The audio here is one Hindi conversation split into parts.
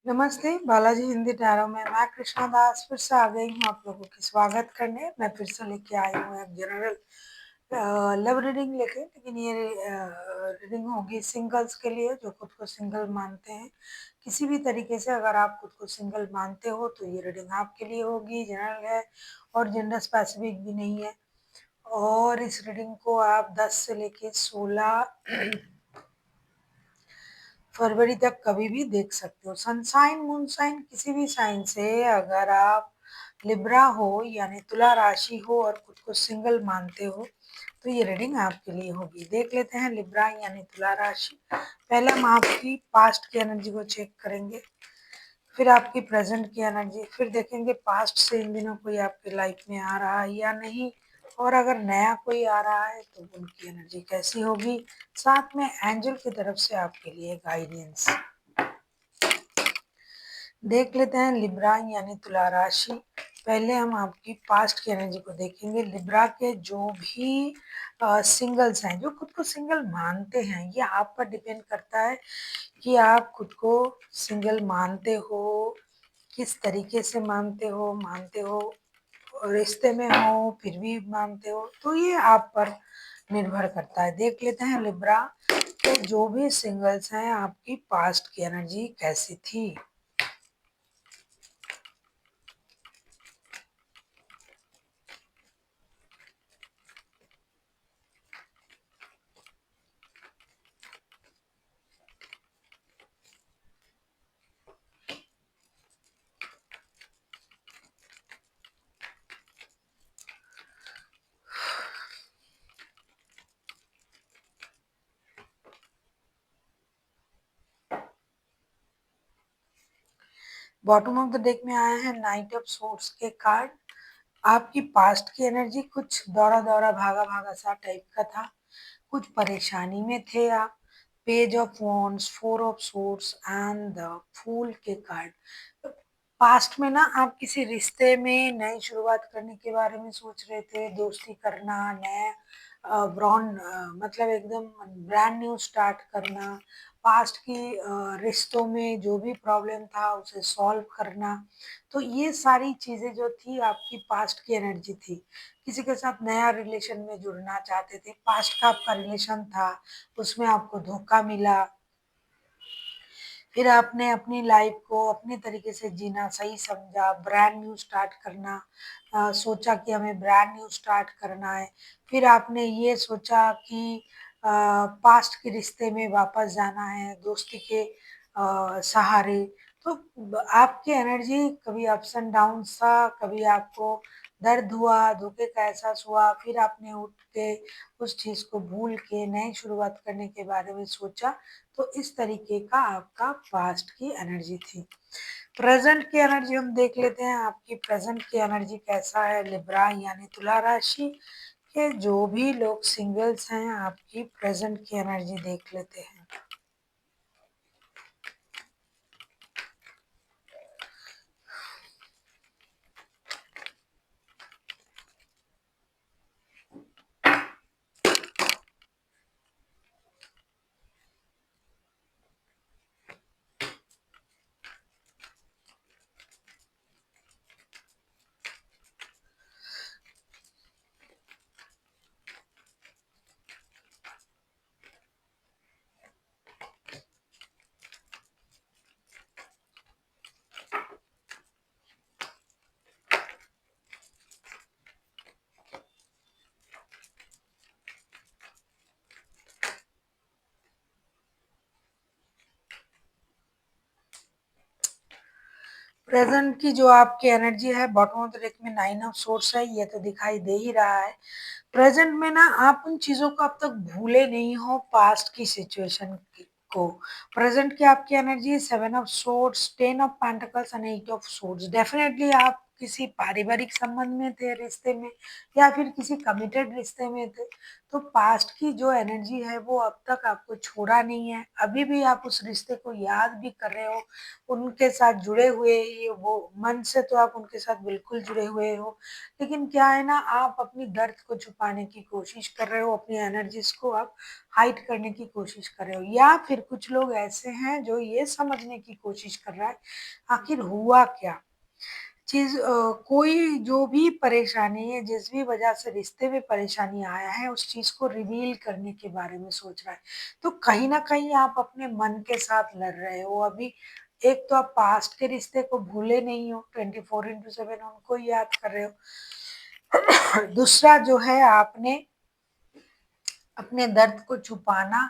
नमस्ते, बालाजी हिंदी टैरो में मैं कृष्णा दास फिर से आ गई हूँ आप लोगों की स्वागत करने। मैं फिर से लेके आई हूँ एक जनरल लव रीडिंग लेकिन ये रीडिंग होगी सिंगल्स के लिए जो खुद को सिंगल मानते हैं। किसी भी तरीके से अगर आप खुद को सिंगल मानते हो तो ये रीडिंग आपके लिए होगी। जनरल है और जेंडर स्पेसिफिक भी नहीं है। और इस रीडिंग को आप 10 से लेके 16 फरवरी तक कभी भी देख सकते हो। सनसाइन मूनसाइन किसी भी साइन से अगर आप लिब्रा हो यानी तुला राशि हो और खुद को सिंगल मानते हो तो ये रीडिंग आपके लिए होगी। देख लेते हैं लिब्रा यानी तुला राशि। पहले हम आपकी पास्ट की एनर्जी को चेक करेंगे, फिर आपकी प्रेजेंट की एनर्जी, फिर देखेंगे पास्ट से इन दिनों कोई आपकी लाइफ में आ रहा है या नहीं, और अगर नया कोई आ रहा है तो उनकी एनर्जी कैसी होगी। साथ में एंजल की तरफ से आपके लिए गाइडेंस। देख लेते हैं लिब्रा यानी तुला राशि। पहले हम आपकी पास्ट की एनर्जी को देखेंगे। लिब्रा के जो भी सिंगल्स हैं, जो खुद को सिंगल मानते हैं, ये आप पर डिपेंड करता है कि आप खुद को सिंगल मानते हो, किस तरीके से मानते हो रिश्ते में हो फिर भी मानते हो, तो ये आप पर निर्भर करता है। देख लेते हैं लिब्रा के जो भी सिंगल्स हैं आपकी पास्ट की एनर्जी कैसी थी। बॉटम ऑफ द डेक में आया है नाइट ऑफ सोर्ड्स के कार्ड। आपकी पास्ट की एनर्जी कुछ दौड़ा दौड़ा भागा भागा सा टाइप का था, कुछ परेशानी में थे आप। Page of wands, four of swords and the fool के कार्ड। पास्ट में ना आप किसी रिश्ते में नई शुरुआत करने के बारे में सोच रहे थे, दोस्ती करना, नए ब्रॉन्ड मतलब एकदम ब्रांड न्यू स्टार्ट करना, पास्ट की रिश्तों में जो भी प्रॉब्लम था उसे सॉल्व करना। तो ये सारी चीजें जो थी आपकी पास्ट की एनर्जी थी। किसी के साथ नया रिलेशन में जुड़ना चाहते थे, पास्ट का आपका रिलेशन था, उसमें आपको धोखा मिला, फिर आपने अपनी लाइफ को अपने तरीके से जीना सही समझा, ब्रांड न्यू स्टार्ट करना सोचा कि हमें ब्रांड न्यू स्टार्ट करना है। फिर आपने ये सोचा कि पास्ट के रिश्ते में वापस जाना है, दोस्ती के सहारे। तो आपकी एनर्जी कभी अप्स एंड डाउन सा, कभी आपको दर्द हुआ, धोखे का एहसास हुआ, फिर आपने उठ के उस चीज को भूल के नई शुरुआत करने के बारे में सोचा। तो इस तरीके का आपका पास्ट की एनर्जी थी। प्रेजेंट की एनर्जी हम देख लेते हैं। आपकी प्रेजेंट की एनर्जी कैसा है लिब्रा यानी तुला राशि के जो भी लोग सिंगल्स हैं, आपकी प्रेजेंट की एनर्जी देख लेते हैं। प्रेजेंट की जो आपकी एनर्जी है, बॉटम ऑफ द डेक में नाइन ऑफ सोर्स है, ये तो दिखाई दे ही रहा है। प्रेजेंट में ना आप उन चीजों को अब तक भूले नहीं हो, पास्ट की सिचुएशन को। प्रेजेंट की आपकी energy 7 of swords, 10 of pentacles and 8 of swords. Definitely आप किसी पारिवारिक संबंध में थे, रिश्ते में, या फिर किसी कमिटेड रिश्ते में थे, तो पास्ट की जो एनर्जी है वो अब तक आपको छोड़ा नहीं है। अभी भी आप उस रिश्ते को याद भी कर रहे हो, उनके साथ जुड़े हुए ये वो मन से तो आप उनके साथ बिल्कुल जुड़े हुए हो। लेकिन क्या है ना, आप अपनी दर्द को छुपाने की कोशिश कर रहे हो, अपनी एनर्जीज़ को आप हाइड करने की कोशिश कर रहे हो, या फिर कुछ लोग ऐसे हैं जो ये समझने की कोशिश कर रहा है आखिर हुआ क्या? कोई जो भी परेशानी है, जिस भी वजह से रिश्ते में परेशानी आया है, उस चीज़ को रिवील करने के बारे में सोच रहा है। तो कहीं न कहीं आप अपने मन के साथ लड़ रहे हो अभी। एक तो आप पास्ट के रिश्ते को भूले नहीं हो, 24/7 उनको ही याद कर रहे हो। दूसरा जो है, आपने अपने दर्द को छुपाना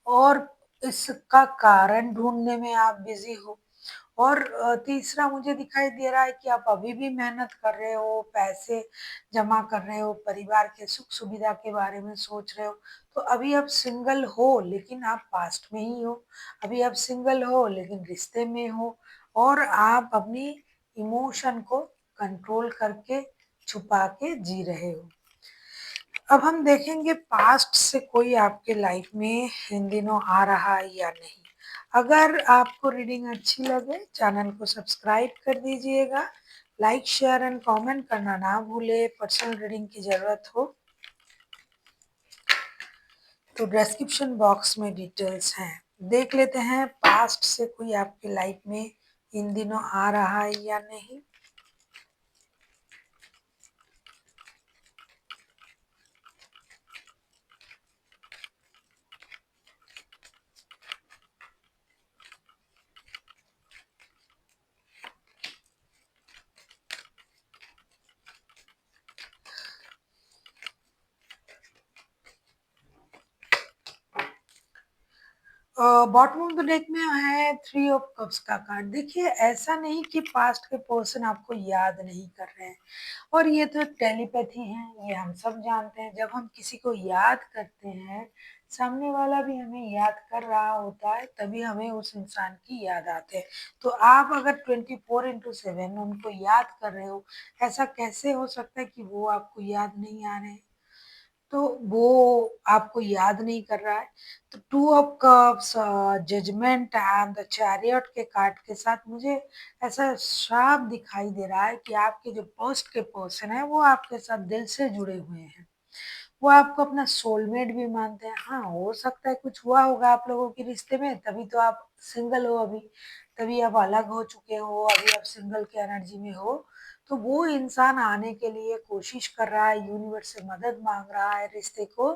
और इसका कारण ढूँढने में आप बिज़ी हो। और तीसरा मुझे दिखाई दे रहा है कि आप अभी भी मेहनत कर रहे हो, पैसे जमा कर रहे हो, परिवार के सुख-सुविधा के बारे में सोच रहे हो। तो अभी आप सिंगल हो, लेकिन आप पास्ट में ही हो। अभी आप सिंगल हो, लेकिन रिश्ते में हो, और आप अपनी इमोशन को कंट्रोल करके, छुपा के जी रहे हो। अब हम देखेंगे पास्ट से कोई आपके लाइफ में इन दिनों आ रहा है या नहीं। अगर आपको रीडिंग अच्छी लगे, चैनल को सब्सक्राइब कर दीजिएगा, लाइक शेयर एंड कमेंट करना ना भूले। पर्सनल रीडिंग की ज़रूरत हो तो डिस्क्रिप्शन बॉक्स में डिटेल्स हैं। देख लेते हैं पास्ट से कोई आपके लाइफ में इन दिनों आ रहा है या नहीं। बॉटम ऑफ द डेक में है थ्री ऑफ कप्स का कार्ड। देखिए, ऐसा नहीं कि पास्ट के पर्सन आपको याद नहीं कर रहे हैं, और ये तो टेलीपैथी है, ये हम सब जानते हैं। जब हम किसी को याद करते हैं, सामने वाला भी हमें याद कर रहा होता है, तभी हमें उस इंसान की याद आते हैं। तो आप अगर 24/7 उनको याद कर रहे हो, ऐसा कैसे हो सकता है कि वो आपको याद नहीं आ रहे हैं? तो वो आपको याद नहीं कर रहा है। तो two of cups, judgment and the chariot के कार्ड के साथ मुझे ऐसा साफ दिखाई दे रहा है कि आपके जो पास्ट के पर्सन है वो आपके साथ दिल से जुड़े हुए हैं। वो आपको अपना सोलमेट भी मानते हैं। हाँ, हो सकता है कुछ हुआ होगा आप लोगों के रिश्ते में, तभी तो आप सिंगल हो अभी, तभी आप अलग हो चुके हो, अभी आप सिंगल की एनर्जी में हो। तो वो इंसान आने के लिए कोशिश कर रहा है, यूनिवर्स से मदद मांग रहा है, रिश्ते को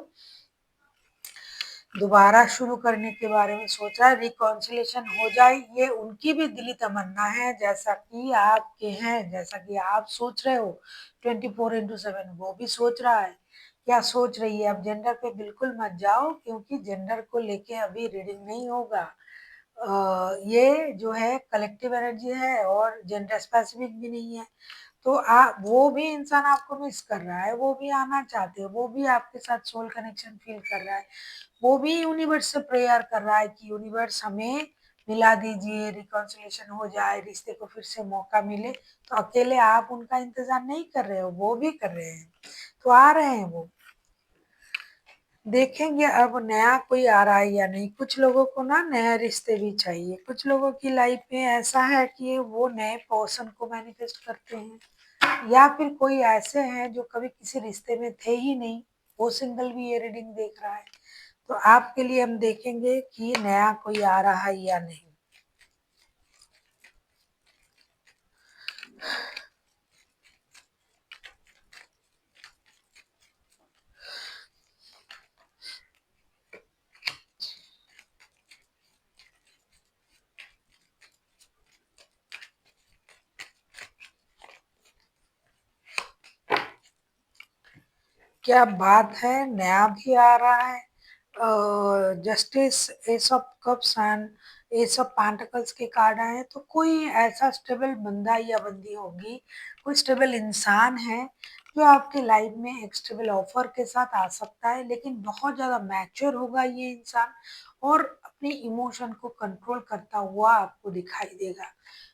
दोबारा शुरू करने के बारे में सोच रहा है, रिकॉन्सिलेशन हो जाए, ये उनकी भी दिली तमन्ना है, जैसा कि आपके हैं, जैसा कि आप सोच रहे हो। 24/7 वो भी सोच रहा है। क्या सोच रही है? अब जेंडर पे बिल्कुल मत जाओ, क्योंकि जेंडर को लेके अभी रीडिंग नहीं होगा। ये जो है कलेक्टिव एनर्जी है और जेंडर स्पेसिफिक भी नहीं है। तो वो भी इंसान आपको मिस कर रहा है, वो भी आना चाहते हैं, वो भी आपके साथ सोल कनेक्शन फील कर रहा है। वो भी यूनिवर्स से प्रेयर कर रहा है कि यूनिवर्स हमें मिला दीजिए, रिकॉन्सिलेशन हो जाए, रिश्ते को फिर से मौका मिले। तो अकेले आप उनका इंतजार नहीं कर रहे हो, वो भी कर रहे हैं। तो आ रहे हैं वो। देखेंगे अब नया कोई आ रहा है या नहीं। कुछ लोगों को ना नए रिश्ते भी चाहिए। कुछ लोगों की लाइफ में ऐसा है कि वो नए पर्सन को मैनिफेस्ट करते हैं, या फिर कोई ऐसे हैं जो कभी किसी रिश्ते में थे ही नहीं, वो सिंगल भी ये रीडिंग देख रहा है। तो आपके लिए हम देखेंगे कि नया कोई आ रहा है या नहीं। क्या बात है, नया भी आ रहा है। Justice, S of cups and S of pentacles के कार्ड आए हैं। तो कोई ऐसा स्टेबल बंदा या बंदी होगी, कोई स्टेबल इंसान है जो आपके लाइफ में एक स्टेबल ऑफर के साथ आ सकता है, लेकिन बहुत ज़्यादा मैच्योर होगा ये इंसान, और अपने इमोशन को कंट्रोल करता हुआ आपको दिखाई देगा,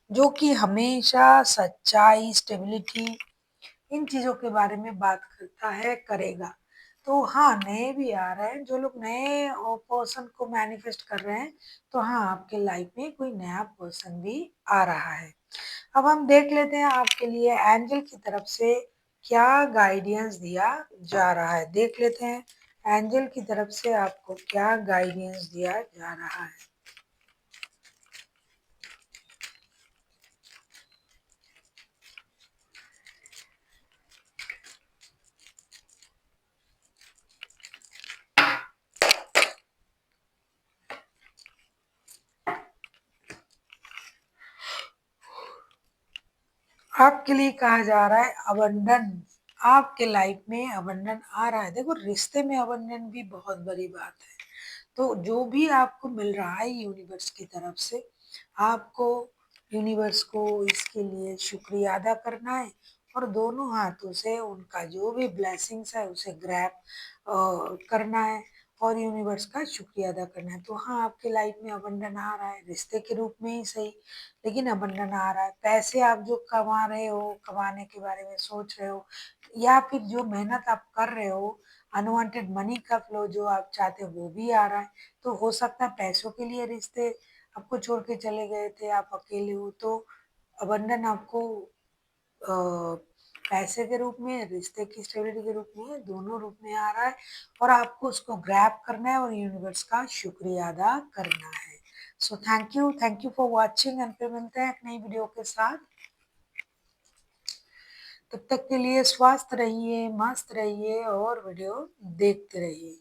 जो कि हमेशा सच्चाई, स्टेबिलिटी इन चीज़ों के बारे में बात करता है, करेगा। तो हाँ, नए भी आ रहे हैं, जो लोग नए पर्सन को मैनिफेस्ट कर रहे हैं, तो हाँ, आपके लाइफ में कोई नया पर्सन भी आ रहा है। अब हम देख लेते हैं आपके लिए एंजल की तरफ से क्या गाइडेंस दिया जा रहा है। देख लेते हैं एंजल की तरफ से आपको क्या गाइडेंस दिया जा रहा है। आपके लिए कहा जा रहा है अबंडन। आपके लाइफ में अबंडन आ रहा है। देखो, रिश्ते में अबंडन भी बहुत बड़ी बात है। तो जो भी आपको मिल रहा है यूनिवर्स की तरफ से, आपको यूनिवर्स को इसके लिए शुक्रिया अदा करना है और दोनों हाथों से उनका जो भी ब्लेसिंग्स है उसे ग्रैब करना है और यूनिवर्स का शुक्रिया अदा करना है। तो हाँ, आपके लाइफ में अबंडन आ रहा है, रिश्ते के रूप में ही सही, लेकिन अबंडन आ रहा है। पैसे आप जो कमा रहे हो, कमाने के बारे में सोच रहे हो, या फिर जो मेहनत आप कर रहे हो, अनवांटेड मनी का फ्लो जो आप चाहते हो वो भी आ रहा है। तो हो सकता है पैसों के लिए रिश्ते आपको छोड़ के चले गए थे, आप अकेले हो, तो अबंडन आपको अ, पैसे के रूप में, रिश्ते की स्टेबिलिटी के रूप में, दोनों रूप में आ रहा है और आपको उसको ग्रैब करना है और यूनिवर्स का शुक्रिया अदा करना है। So thank you for watching and फिर मिलते हैं एक नई वीडियो के साथ। तब तक के लिए स्वस्थ रहिए, मस्त रहिए और वीडियो देखते रहिए।